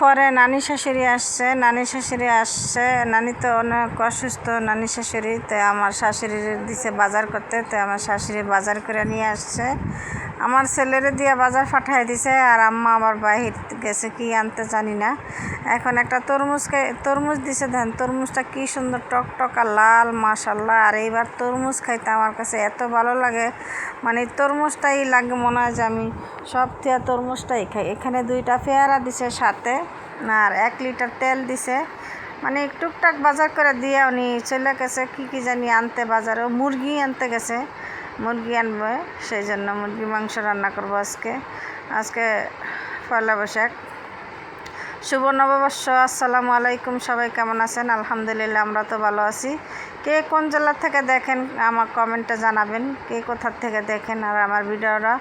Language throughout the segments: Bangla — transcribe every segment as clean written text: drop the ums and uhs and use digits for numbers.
পরে নানি শাশুড়ি আসছে। নানি তো অনেক অসুস্থ, নানি শাশুড়ি। তো আমার শাশুড়ির দিছে বাজার করতে, তো আমার শাশুড়ি বাজার করে নিয়ে আসছে। আমার ছেলেরে দিয়ে বাজার পাঠাই দিছে, আর আম্মা আবার বাহির গেছে কি আনতে জানি না। এখন একটা তরমুজ দিছে, দেন তরমুজটা কি সুন্দর টকটকা লাল, মাশাল্লাহ। আর এইবার তরমুজ খাইতে আমার কাছে এত ভালো লাগে, মানে তরমুজটাই লাগে, মনে হয় যে আমি সব থেকে তরমুজটাই খাই। এখানে 2টা পেয়ারা দিছে সাথে, আর 1 লিটার তেল দিছে। মানে টুকটাক বাজার করে দিয়ে উনি চলে গেছে কি জানি আনতে, বাজারে মুরগি আনতে গেছে, মুরগি আনবে। সেই জন্য মুরগি মাংস রান্না করবো আজকে পয়লা বৈশাখ। শুভ নববর্ষ। আসসালামু আলাইকুম। সবাই কেমন আছেন? আলহামদুলিল্লাহ, আমরা তো ভালো আছি। কে কোন জেলা থেকে দেখেন আমার কমেন্টে জানাবেন, কে কোথার থেকে দেখেন। আর আমার ভিডিওটা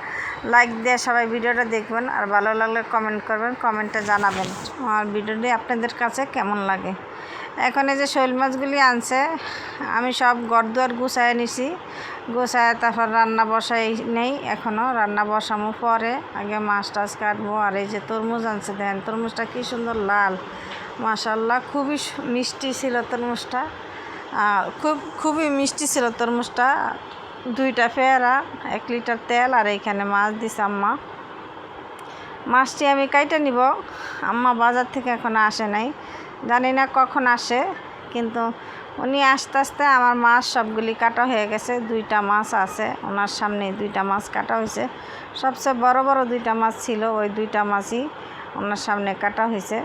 লাইক দিয়ে সবাই ভিডিওটা দেখবেন, আর ভালো লাগলে কমেন্ট করবেন, কমেন্টে জানাবেন আমার ভিডিওটি আপনাদের কাছে কেমন লাগে। এখন এই যে শৈল মাছগুলি আনছে, আমি সব ঘরদুয়ার গুছায় নিছি, গুছায় তারপর রান্না বসাই নেই, এখনও রান্না বসামো পরে। আগে মাছ টাছ কাটবো। আর এই যে তরমুজ আনছে, দেখেন তরমুজটা কি সুন্দর লাল, মাশাল্লাহ। খুবই মিষ্টি ছিল তরমুজটা, খুবই মিষ্টি ছিল তরমুজটা। 2টা পেয়ারা, 1 লিটার তেল, আর এইখানে মাছ দিছে আম্মা। মাছটি আমি কাইটে নিব। আম্মা বাজার থেকে এখন আসে নাই, জানি না কখন আসে, কিন্তু উনি আস্তে আস্তে আমার মাছ সবগুলি কাটা হয়ে গেছে। 2টা মাছ আছে ওনার সামনে, 2টা মাছ কাটা হয়েছে। সবচেয়ে বড় 2টা মাছ ছিল, ওই 2টা মাছই ওনার সামনে কাটা হয়েছে।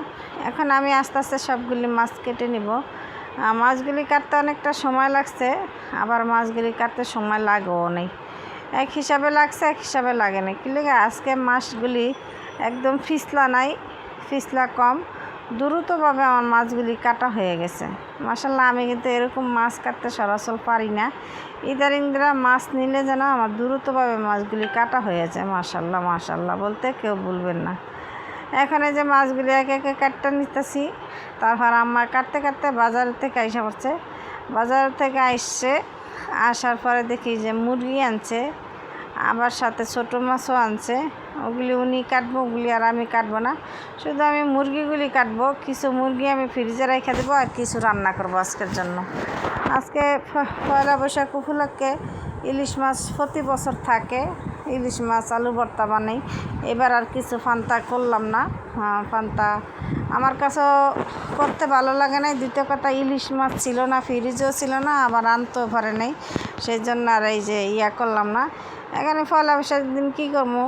এখন আমি আস্তে আস্তে সবগুলি মাছ কেটে নিব। মাছগুলি কাটতে অনেকটা সময় লাগছে, আবার মাছগুলি কাটতে সময় লাগেও নেই। এক হিসাবে লাগছে, এক হিসাবে লাগে না। কি লাগে আজকে মাছগুলি একদম ফিসলা নাই, ফিসলা কম, দ্রুতভাবে আমার মাছগুলি কাটা হয়ে গেছে। মাশাল্লাহ, আমি কিন্তু এরকম মাছ কাটতে সরাসর পারি না। ইদারিংরা মাছ নিলে যেন আমার দ্রুতভাবে মাছগুলি কাটা হয়ে যায়। মাশাল্লাহ মাশাল্লাহ বলতে কেউ বলবেন না। এখন এই যে মাছগুলি একে একে কাটতে নিতেছি। তারপর আম্মা কাটতে কাটতে বাজার থেকে আইসা পড়ছে। বাজার থেকে আসার পরে দেখি যে মুরগি আনছে, আবার সাথে ছোটো মাছও আনছে। ওগুলি উনি কাটবো, ওগুলি আর আমি কাটবো না, শুধু আমি মুরগিগুলি কাটবো। কিছু মুরগি আমি ফ্রিজে রেখে দেবো, আর কিছু রান্না করবো আজকের জন্য। আজকে পয়লা বৈশাখ উপলক্ষে ইলিশ মাছ প্রতি বছর থাকে, ইলিশ মাছ আলু ভর্তা বানাই। এবার আর কিছু পান্তা করলাম না। পান্তা আমার কাছেও করতে ভালো লাগে নাই। দ্বিতীয় কথা, ইলিশ মাছ ছিল না, ফ্রিজেও ছিল না, আবার আনতেও পারে নাই। সেই জন্য আর এই যে করলাম না। এখানে পয়লা বৈশাখ দিন কী করবো,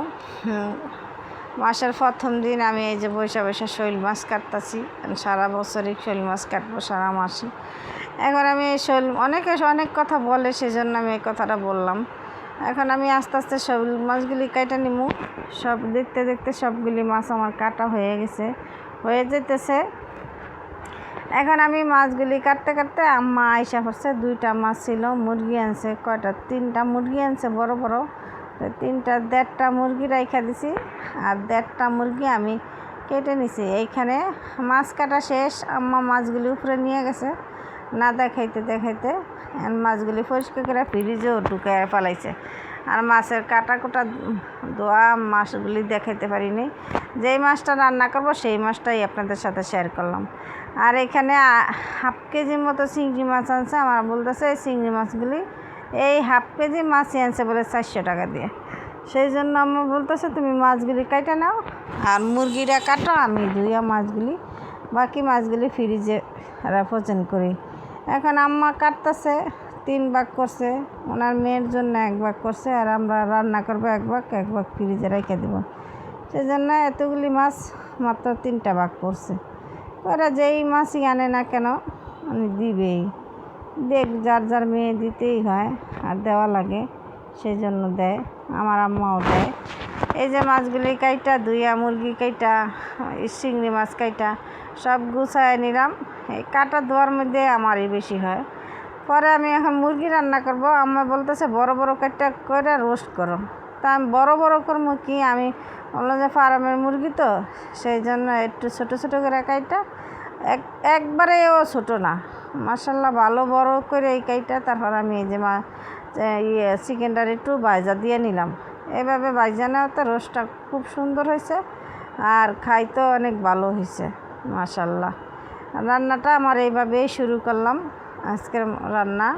মাসের প্রথম দিন আমি এই যে বৈশা শৈল মাছ কাটতেছি। সারা বছরই শৈল মাছ কাটবো, সারা মাসই। এখন আমি এই অনেক কথা বলে, সেজন্য আমি এই কথাটা বললাম। এখন আমি আস্তে আস্তে শৈল মাছগুলি কাটা নিব। সব দেখতে দেখতে সবগুলি মাছ আমার কাটা হয়ে যেতেছে। এখন আমি মাছগুলি কাটতে কাটতে আম্মা আইসা পড়ছে। 2টা মাছ ছিল, মুরগি আনছে কয়টা, 3টা মুরগি আনছে বড় বড়। 1.5টা মুরগি রাইখা দিছি, আর 1.5টা মুরগি আমি কেটে নিছি। এইখানে মাছ কাটা শেষ, আম্মা মাছগুলি উপরে নিয়ে গেছে না দেখাইতে মাছগুলি পরিষ্কার করে ফ্রিজেও ঢুকায় ফেলাইছে। আর মাছের কাটা ধোয়া মাছগুলি দেখাইতে পারিনি। যেই মাছটা রান্না করব সেই মাছটাই আপনাদের সাথে শেয়ার করলাম। আর এখানে 1/2 কেজির মতো চিংড়ি মাছ আনছে। আমার বলতেছে এই চিংড়ি মাছগুলি এই 1/2 কেজি মাছই আনছে বলে 400 টাকা দিয়ে। সেই জন্য আমার বলতেছে তুমি মাছগুলি কাটা নাও, আর মুরগিটা কাটো, আমি ধুইয়া মাছগুলি বাকি মাছগুলি ফ্রিজে ফ্রোজেন করি। এখন আম্মা কাটতেছে, 3 ভাগ করছে, ওনার মেয়ের জন্য 1 ভাগ করছে, আর আমরা রান্না করবো 1 ভাগ ফ্রিজে রেখে দেবো। সেই জন্য এতগুলি মাছ মাত্র 3টা ভাগ করছে। ওরা যেই মাছই আনে না কেন উনি দিবেই, যার যার মেয়ে দিতেই হয়, আর দেওয়া লাগে, সেই জন্য দেয়। আমার আম্মাও দেয়। এই যে মাছগুলি কাইটা ধুইয়া, মুরগি কাইটা, চিংড়ি মাছ কাইটা সব গুছায় নিলাম। এই কাটা ধোয়ার মধ্যে আমারই বেশি হয়। পরে আমি এখন মুরগি রান্না করব। আম্মা বলতেছে বড় বড় কাইটা করে রোস্ট করো। তা আমি বড় করবো কি, আমি বললাম যে ফার্মের মুরগি তো, সেই জন্য একটু ছোটো ছোটো করে কাইটা, একবারেও ছোটো না, মাশাল্লাহ ভালো বড় করে এই কাইটা। তারপর আমি এই যে চিকেনটার একটু ভাজা দিয়ে নিলাম। এভাবে ভাজা নেওয়াতে রোস্টটা খুব সুন্দর হয়েছে। আর খাইতেও অনেক ভালো হয়েছে মাশাল্লাহ। রান্নাটা আমার এইভাবেই শুরু করলাম আজকের রান্না।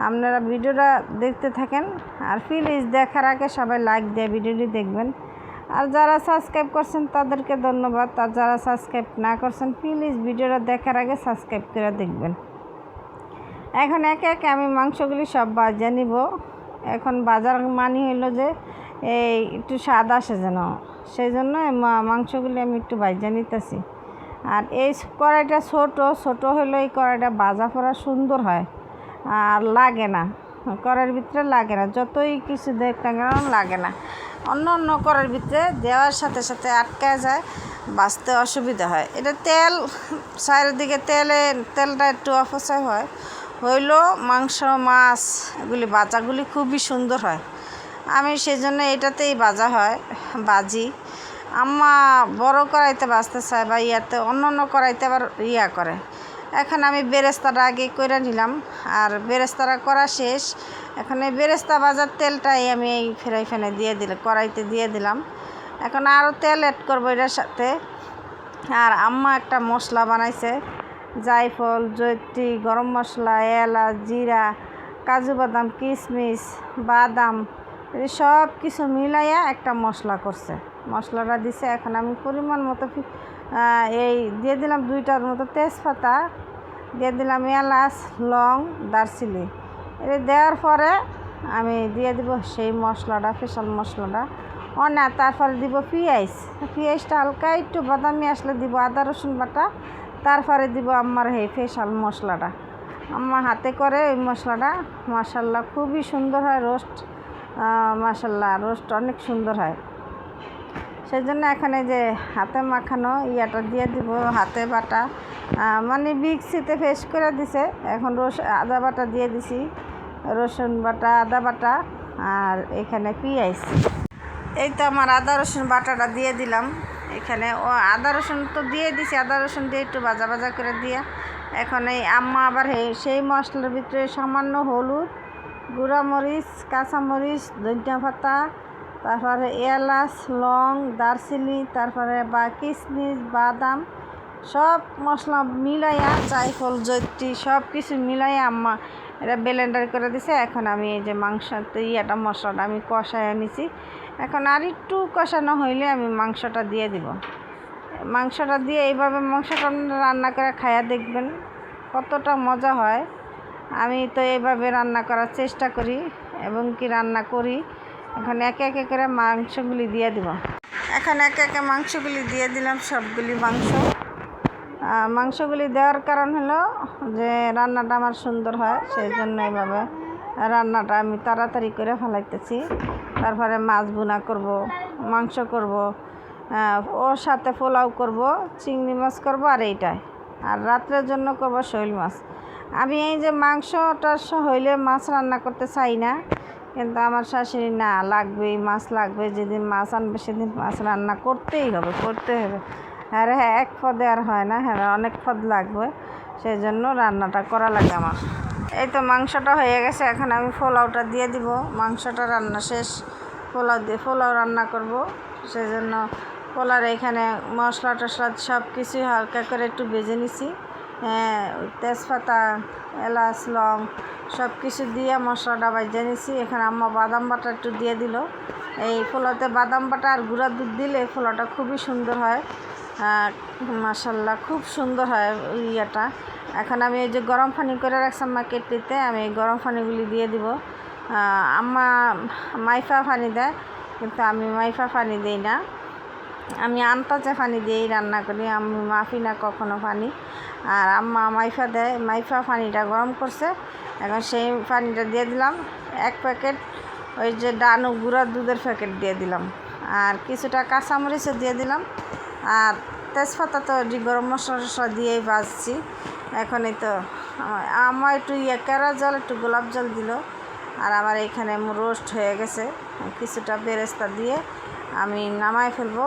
আপনারা ভিডিওটা দেখতে থাকেন, আর প্লিজ দেখার আগে সবাই লাইক দিয়ে ভিডিওটি দেখবেন। আর যারা সাবস্ক্রাইব করছেন তাদেরকে ধন্যবাদ, আর যারা সাবস্ক্রাইব না করছেন প্লিজ ভিডিওটা দেখার আগে সাবস্ক্রাইব করে দেখবেন। এখন একে একে আমি মাংসগুলি সব ভাজা নিব। এখন বাজার মানি হইল যে এই একটু স্বাদ আসে যেন, সেই জন্য মাংসগুলি আমি একটু ভাজা নিতেছি। আর এই কড়াইটা ছোট হইলে এই কড়াইটা ভাজা পড়া সুন্দর হয় আর লাগে না, কড়াইয়ের ভিতরে লাগে না, যতই কিছু দেখ না কেন লাগে না। অন্য কড়াইয়ের ভিতরে দেওয়ার সাথে সাথে আটকায় যায়, বাঁচতে অসুবিধা হয়। এটা তেল চারিদিকে তেলটা একটু অপচয় হইলো মাংস মাছ এগুলি ভাজাগুলি খুবই সুন্দর হয়। আমি সেই জন্য এটাতেই ভাজা হয় ভাজি। আম্মা বড় কড়াইতে ভাজতে চায় বা ইয়াতে অন্য কড়াইতে আবার করে। এখন আমি বেরেস্তাটা আগে করে নিলাম, আর বেরেস্তাটা করা শেষ। এখন এই বেরেস্তা ভাজার তেলটাই আমি এই ফ্রাই প্যানে দিয়ে দিলাম, কড়াইতে দিয়ে দিলাম। এখন আরও তেল অ্যাড করবো এটার সাথে। আর আম্মা একটা মশলা বানাইছে, জায়ফল, জয়ত্রী, গরম মশলা, এলাচ, জিরা, কাজু বাদাম, কিশমিশ, বাদাম সব কিছু মিলাইয়া একটা মশলা করছে, মশলাটা দিছে। এখন আমি পরিমাণ মতো এই দিয়ে দিলাম 2টার মতো তেজপাতা, দিয়ে দিলাম এলাচ, লং, দারচিনি। এটা দেওয়ার পরে আমি দিয়ে দিব সেই মশলাটা, স্পেশাল মশলাটা না। তারপরে দিব পেঁয়াজটা হালকা একটু বাদামি আসলে দিব আদা রসুন বাটা। তারপরে দিব আমার এই স্পেশাল মশলাটা, আম্মা হাতে করে ওই মশলাটা। মাশাল্লাহ খুবই সুন্দর হয় রোস্ট, মাশাল্লাহ রোস্ট অনেক সুন্দর হয়। সেই জন্য এখানে যে হাতে মাখানো ইয়াটা দিয়ে দিব, হাতে বাটা মানে মিক্সিতে পেস্ট করে দিছে। এখন আদা বাটা দিয়ে দিছি, রসুন বাটা, আদা বাটা, আর এখানে পেঁয়াজ। এই তো আমার আদা রসুন বাটাটা দিয়ে দিলাম এখানে। আদা রসুন তো দিয়ে দিছি, আদা রসুন দিয়ে একটু ভাজা করে দিয়ে এখন এই আম্মা আবার সেই মশলার ভিতরে সামান্য হলুদ, গুঁড়া মরিচ, কাঁচামরিচ, ধনিয়া পাতা, তারপরে এলাচ, লং, দারচিনি, তারপরে কিশমিশ, বাদাম সব মশলা মিলাইয়া, জায়ফল, জয়ত্রী সব কিছু মিলাইয়া আম্মা এটা ব্লেন্ডার করে দিছে। এখন আমি এই যে মশলাটা আমি কষায় নিছি। এখন আর একটু কষানো হইলে আমি মাংসটা দিয়ে দিব। মাংসটা দিয়ে এইভাবে মাংসটা রান্না করে খাইয়া দেখবেন কতটা মজা হয়। আমি তো এইভাবে রান্না করার চেষ্টা করি এবং কি রান্না করি। এখন একে একে করে মাংসগুলি দিয়ে দিব। এখন একে একে মাংসগুলি দিয়ে দিলাম, সবগুলি মাংসগুলি দেওয়ার কারণ হলো যে রান্নাটা আমার সুন্দর হয়, সেই জন্য এইভাবে রান্নাটা আমি তাড়াতাড়ি করে ফেলাইতেছি। তারপরে মাছ ভুনা করব, মাংস করব, ওর সাথে পোলাও করব, চিংড়ি মাছ করব, আর এইটাই। আর রাত্রের জন্য করব শৈল মাছ। আমি এই যে মাংসটা হইলে মাছ রান্না করতে চাই না, কিন্তু আমার শাশুড়ি না লাগবেই, মাছ লাগবে, যেদিন মাছ আনবে সেদিন মাছ রান্না করতেই হবে। আর হ্যাঁ, এক পদে আর হয় না, হ্যাঁ অনেক পদ লাগবে, সেই জন্য রান্নাটা করা লাগে আমার। এই তো মাংসটা হয়ে গেছে, এখন আমি পোলাওটা দিয়ে দিব। মাংসটা রান্না শেষ, পোলাও রান্না করব। সেই জন্য পোলার এখানে মশলা টশলা সব কিছুই হালকা করে একটু ভেজে নিছি। তেজপাতা, এলাচ, লং সব কিছু দিয়ে মশলাটা ভেজে নিছি। এখানে আম্মা বাদাম বাটা একটু দিয়ে দিল। এই পোলাওতে বাদাম বাটা আর গুঁড়া দুধ দিলে পোলাওটা খুবই সুন্দর হয়, মাশাল্লাহ খুব সুন্দর হয় ইয়েটা। এখন আমি এই যে গরম পানি করে রাখছি আম্মা কেটলিতে, আমি এই গরম পানিগুলি দিয়ে দিব। আম্মা মাইফা পানি দেয়, কিন্তু আমি মাইফা পানি দিই না, আমি আন্তাজে পানি দিয়েই রান্না করি। আমি মাফি না কখনো পানি। আর আম্মা মাইফা দেয়, মাইফা পানিটা গরম করছে, এখন সেই পানিটা দিয়ে দিলাম। 1 প্যাকেট ওই যে ডানু গুঁড়া দুধের প্যাকেট দিয়ে দিলাম, আর কিছুটা কাঁচামরিচও দিয়ে দিলাম, আর তেজপাতা তো গরম মশলা দিয়েই ভাজছি। এখন এই তো আমার একটু কেরা জল, একটু গোলাপ জল দিল। আর আমার এখানে রোস্ট হয়ে গেছে, কিছুটা বেরেস্তা দিয়ে আমি নামাই ফেলবো।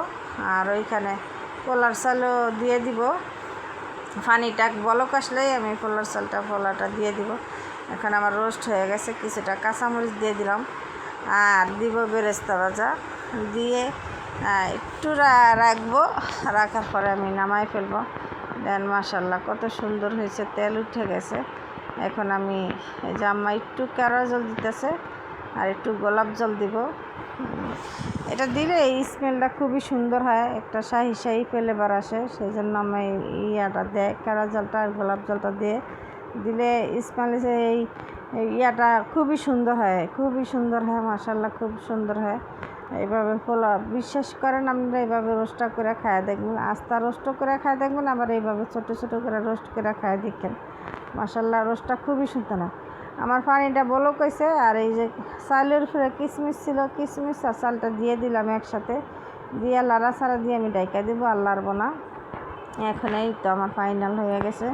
আর ওইখানে পোলার চালও দিয়ে দিব, পানিটা বলক আসলেই আমি পোলাটা দিয়ে দিব। এখন আমার রোস্ট হয়ে গেছে, কিছুটা কাঁচামরিচ দিয়ে দিলাম, আর দিব বেরেস্তা ভাজা দিয়ে একটু রাখবো, রাখার পরে আমি নামাই ফেলবো। দেন মাশাল্লাহ কত সুন্দর হয়েছে, তেল উঠে গেছে। এখন আমি এই যে আম্মা একটু কেওড়া জল দিতেছে আর একটু গোলাপ জল দিব। এটা দিলে এই স্মেলটা খুবই সুন্দর হয়, একটা শাহি শাহি ফ্লেভার আসে, সেই জন্য আমি ইয়াটা দেয়, কেওড়া জলটা আর গোলাপ জলটা দিলে স্মেল এই ইয়াটা খুবই সুন্দর হয়, খুবই সুন্দর হয় মাশাল্লাহ, খুব সুন্দর হয়। এইভাবে পোলাও বিশ্বাস করেন আপনারা এইভাবে রোস্টটা করে খায় দেখবেন, আস্তা রোস্টও করে খায় দেখবেন, আবার এইভাবে ছোটো ছোটো করে রোস্ট করে খায় দেখেন মাশাল্লাহ রোস্টটা খুবই সুন্দর হয়। আমার পানিটা বলো কইছে। আর এই যে চালের উপরে কিশমিশ ছিল, কিশমিশ আর চালটা দিয়ে দিলাম একসাথে, দিয়ে লাড়া ছাড়া দিয়ে আমি ডাইকা দিব, আর লাড়বো না। এখন এই তো আমার ফাইনাল হয়ে গেছে,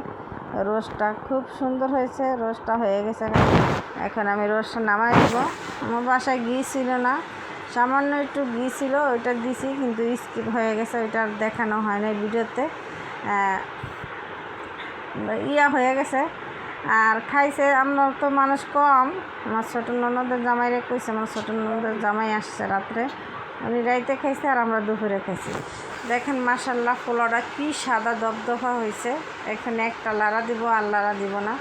রোস্টটা খুব সুন্দর হয়েছে, রোস্টটা হয়ে গেছে। এখন আমি রোস্টটা নামাই দেব। আমার বাসায় ঘি ছিল না, সামান্য একটু ঘি ছিল, ওইটা দিছি, কিন্তু স্কিপ হয়ে গেছে, ওইটা দেখানো হয় না ভিডিওতে, ইয়া হয়ে গেছে। আর খাইছে আমরা তো মানুষ কম, আমার ছোটো ননদের জামাইরে কইছে, আমার ছোটো ননদের জামাই আসছে রাত্রে, উনি রাইতে খাইছে আর আমরা দুপুরে খাইছি। দেখেন মাশাল্লাহ পোলাওটা কি সাদা দপদপা হয়েছে। এখানে একটা লাড়া দিব আর লাড়া দিব না,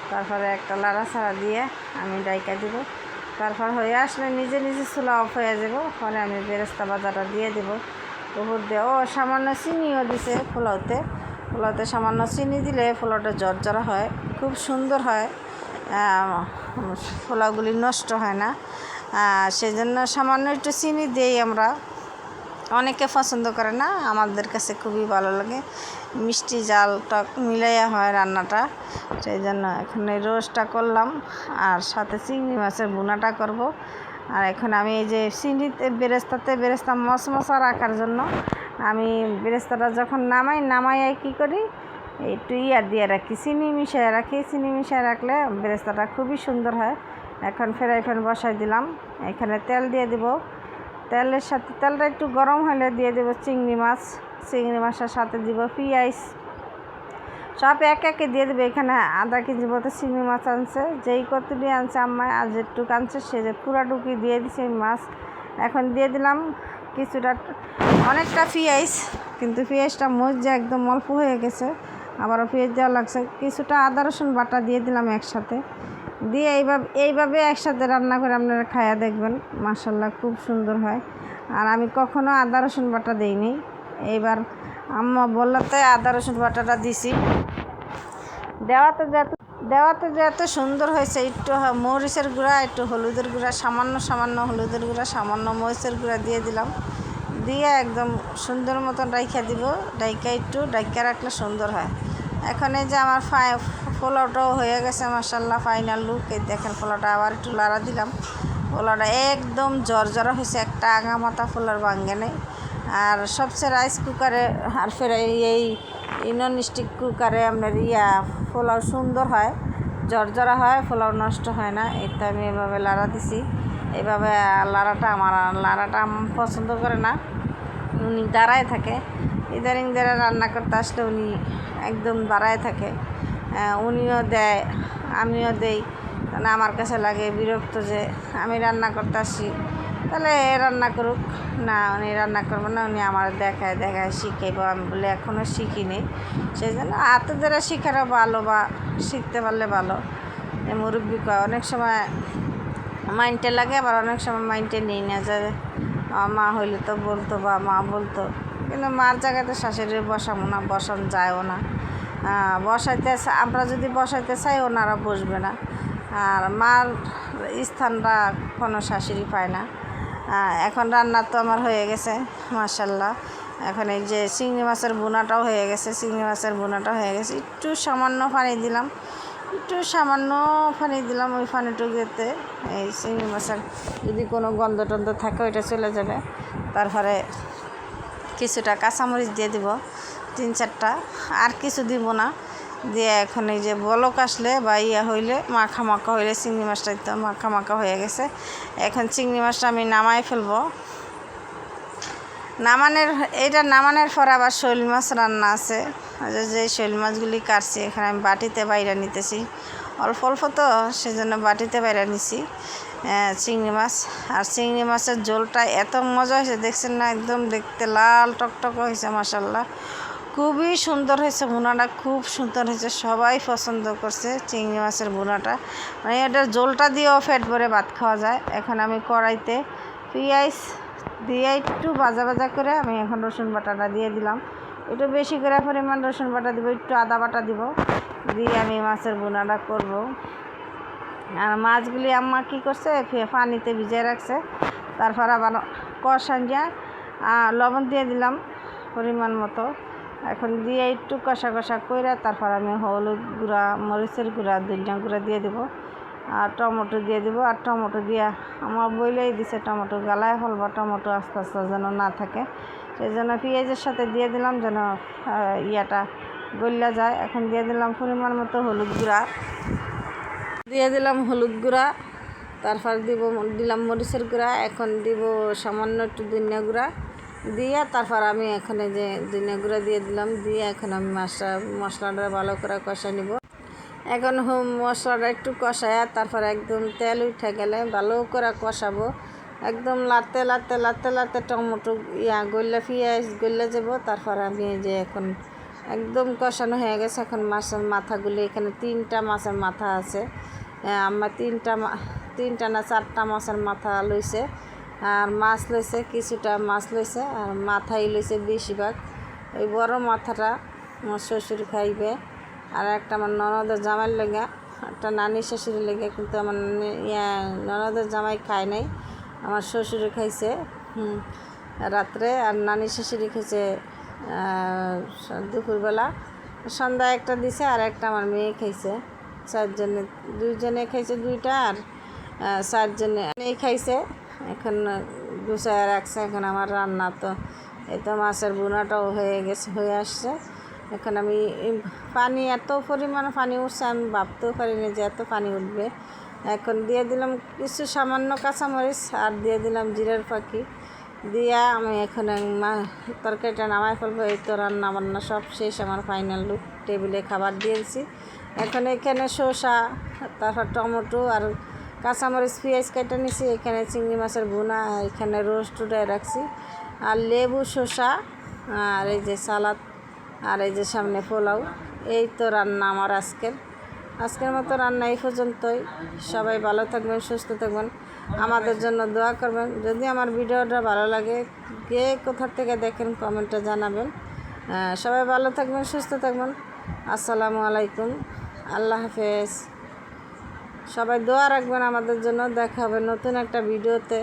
তারপরে একটা লাড়া ছাড়া দিয়ে আমি ডাইকা দিব। তারপর হয়ে আসলে নিজে নিজে চুলা অফ হয়ে যাব, পরে আমি বেরেস্তা বাজারটা দিয়ে দেবো উপর দিয়ে। ও সামান্য চিনিও দিছে পোলাওতে, পোলাওতে সামান্য চিনি দিলে পোলাওটা জর্জরা হয়, খুব সুন্দর হয়, পোলাওগুলি নষ্ট হয় না, সেই জন্য সামান্য একটু চিনি দিই আমরা। অনেকে পছন্দ করে না, আমাদের কাছে খুবই ভালো লাগে, মিষ্টি জাল টক মিলাইয়া হয় রান্নাটা, সেই জন্য এখন এই রোস্টটা করলাম আর সাথে চিংড়ি মাছের ভুনাটা করব। আর এখন আমি এই যে চিংড়িতে বেরেস্তা মশমশা রাখার জন্য আমি বেরেস্তাটা যখন নামাই কী করি, একটু ইয়া দিয়ে রাখি, চিনি মিশিয়ে রাখি, চিনি মিশিয়ে রাখলে বেরেস্তাটা খুবই সুন্দর হয়। এখন ফ্রাই প্যান বসাই দিলাম, এখানে তেল দিয়ে দিব, তেলের সাথে তেলটা একটু গরম হলে দিয়ে দেবো চিংড়ি মাছের সাথে দিব পেঁয়াজ, সব একে দিয়ে দেবে। এখানে আধা কেজি মতো চিংড়ি মাছ আনছে, যেই কতটি আনছে আম্মায় আর যেটুকু আনছে সে যে পুরাটুকি দিয়ে দিছে মাছ। এখন দিয়ে দিলাম কিছুটা, অনেকটা পেঁয়াজ, কিন্তু পেঁয়াজটা মজে একদম অল্প হয়ে গেছে, আবারও পেঁয়াজ দেওয়া লাগছে। কিছুটা আদা রসুন বাটা দিয়ে দিলাম একসাথে, দিয়ে এইভাবে একসাথে রান্না করে আপনারা খায়া দেখবেন মাশাল্লাহ খুব সুন্দর হয়। আর আমি কখনো আদা রসুন বাটা দিইনি, এইবার আম্মা বললাতে আদা রসুন বাটাটা দিছি। দেওয়াতে যে এত সুন্দর হয়েছে, একটু মরিচের গুঁড়া, একটু হলুদের গুঁড়া, সামান্য হলুদের গুঁড়া, সামান্য মরিচের গুঁড়া দিয়ে দিলাম, দিয়ে একদম সুন্দর মতন ডাইকা দিব, ডাইকা রাখলে সুন্দর হয়। এখন এই যে আমার পোলাওটাও হয়ে গেছে মাশাল্লাহ, ফাইনাল লুক। এই দেখেন পোলাওটা আবার একটু লাড়া দিলাম, পোলাওটা একদম জর্জরা হয়েছে, একটা আগা মাথা পোলার ভাঙ্গে নেই। আর সবচেয়ে রাইস কুকারে আর ফের এই নন স্টিক কুকারে আপনার পোলাও সুন্দর হয়, জর্জরা হয়, পোলাও নষ্ট হয় না। এটা আমি এভাবে লাড়া দিছি, এইভাবে লাড়াটা পছন্দ করে না, উনি দাঁড়ায় থাকে, ইদানিং যারা রান্না করতে আসলে উনি একদম দাঁড়ায় থাকে, উনিও দেয় আমিও দেই, মানে আমার কাছে লাগে বিরক্ত যে আমি রান্না করতে আসি, তাহলে রান্না করুক না, উনি রান্না করবো না, উনি আমার দেখায় শিখাইব। আমি বলে এখনও শিখিনি, সেই জন্য হাতে দ্বারা শেখারও ভালো, বা শিখতে পারলে ভালো। মুরব্বি অনেক সময় মাইন্ডে লাগে, আবার অনেক সময় মাইন্ডে নেই না, যে মা হইলে তো বলতো বা মা বলতো, কিন্তু মার জায়গাতে শাশুড়ি বসাবো না, বসানো যায়ও না, আমরা যদি বসাইতে চাই ওনারা বসবে না, আর মার স্থানটা কোনো শাশুড়ি পায় না। এখন রান্না তো আমার হয়ে গেছে মাশাল্লাহ। এখন এই যে চিংড়ি মাছের ভুনাটাও হয়ে গেছে, একটু সামান্য পানি দিলাম, ওই পানিটুকুতে এই চিংড়ি মাছের যদি কোনো গন্ধ টন্ধ থাকে ওইটা চলে যাবে। তারপরে কিছুটা কাঁচামরিচ দিয়ে দিব, 3-4টা, আর কিছু দিব না। দিয়ে এখন এই যে বলক আসলে বা হইলে মাখা হইলে, চিংড়ি মাছটা তো মাখা হয়ে গেছে, এখন চিংড়ি মাছটা আমি নামাই ফেলবো। নামানোর পর আবার শৈল মাছ রান্না আছে, যে শৈল মাছগুলি কাটছি এখানে আমি বাটিতে বাইরে নিতেছি। অল্প অল্প তো সেজন্য বাটিতে বাইরে নিছি চিংড়ি মাছ। আর চিংড়ি মাছের ঝোলটা এত মজা হয়েছে দেখছেন না, একদম দেখতে লাল টকটক হয়েছে মাশাল্লাহ। খুবই সুন্দর হয়েছে ভুনাটা, খুব সুন্দর হয়েছে, সবাই পছন্দ করছে চিংড়ি মাছের ভুনাটা। মানে এটার ঝোলটা দিয়েও পেট ভরে ভাত খাওয়া যায়। এখন আমি কড়াইতে পেঁয়াজ দিয়ে একটু ভাজা ভাজা করে আমি এখন রসুন বাটাটা দিয়ে দিলাম। একটু বেশি করে পরিমাণ রসুন বাটা দিব, একটু আদা বাটা দিব, দিয়ে আমি মাছের ভুনাটা করব। আর মাছগুলি আম্মা কী করছে, পানিতে ভিজিয়ে রাখছে, তারপর আবার কষান দিয়া লবণ দিয়ে দিলাম পরিমাণ মতো। এখন দিয়ে একটু কষা কষা করে তারপর আমি হলুদ গুঁড়া, মরিচের গুঁড়া, ধনিয়া গুঁড়া দিয়ে দেবো, আর টমেটো দিয়ে দেবো। আর টমেটো দিয়া আমার বইলেই দিছে টমেটো গালায় ফেলবো, টমেটো আস্তে আস্তে যেন না থাকে, সেই জন্য পেঁয়াজের সাথে দিয়ে দিলাম যেন ইয়াটা গলিয়া যায়। এখন দিয়ে দিলাম পরিমাণ মতো হলুদ গুঁড়া, দিয়ে দিলাম হলুদ গুঁড়া, তারপর দিলাম মরিচের গুঁড়া, এখন দিব সামান্য একটু ধনিয়া গুঁড়া দিয়ে তারপর আমি এখানে যে ধনিয়া গুঁড়া দিয়ে দিলাম, দিয়ে এখন আমি মশলাটা ভালো করে কষা নিব। এখন মশলাটা একটু কষায় তারপর একদম তেল উঠে গেলে ভালো করে কষাবো, একদম লাতে লাতে লাতে লাতে টমেটো গললে পেঁয়াজ গললে যাব। তারপর আমি যে এখন একদম কষানো হয়ে গেছে। এখন মাছের মাথাগুলি, এখানে 3টা মাছের মাথা আছে, আমার 3টা না 4টা মাছের মাথা লইছে, আর মাছ লইছে কিছুটা, মাছ লইছে আর মাথাই লইছে বেশিরভাগ। ওই বড় মাথাটা আমার শ্বশুর খাইবে, আর একটা আমার ননদের জামাইয়ের লেগে, একটা নানি শাশুড়ির লেগে, কিন্তু আমার ননদের জামাই খায় নাই, আমার শ্বশুরে খাইছে রাত্রে, আর নানি শাশুড়ি খাইছে দুপুরবেলা। সন্ধ্যা একটা দিছে আর একটা আমার মেয়ে খাইছে। 4জনে, 2জনে খাইছে 2টা, আর 4জনে খাইছে। এখন গুছায় রাখছে। এখন আমার রান্না তো এই তো মাছের ভুনাটাও হয়ে আসছে। এখন আমি পানি, এত পরিমাণ পানি উঠছে আমি ভাবতেও পারিনি যে এত পানি উঠবে। এখন দিয়ে দিলাম কিছু সামান্য কাঁচামরিচ, আর দিয়ে দিলাম জিরার ফাঁকি দিয়া আমি এখন তরকারিটা নামাই ফেলবো। এই তো রান্না বান্না সব শেষ, আমার ফাইনাল লুক। টেবিলে খাবার দিয়েছি। এখন এখানে শসা, তারপর টমেটো আর কাঁচামরিচ পেঁয়াজ কেটে নিছি, এখানে চিংড়ি মাছের ভুনা, এখানে রোস্ট উঠায় রাখছি, আর লেবু, শসা, আর এই যে সালাদ, আর এই যে সামনে পোলাও। এই তো রান্না আমার আজকের মতো রান্না এই পর্যন্তই। সবাই ভালো থাকবেন, সুস্থ থাকবেন, আমাদের জন্য দোয়া করবেন। যদি আমার ভিডিওটা ভালো লাগে, কে কোথা থেকে দেখেন কমেন্টে জানাবেন। সবাই ভালো থাকবেন, সুস্থ থাকবেন। আসসালামু আলাইকুম, আল্লাহ হাফেজ। সবাই দোয়া রাখবেন আমাদের জন্য। দেখা হবে নতুন একটা ভিডিওতে।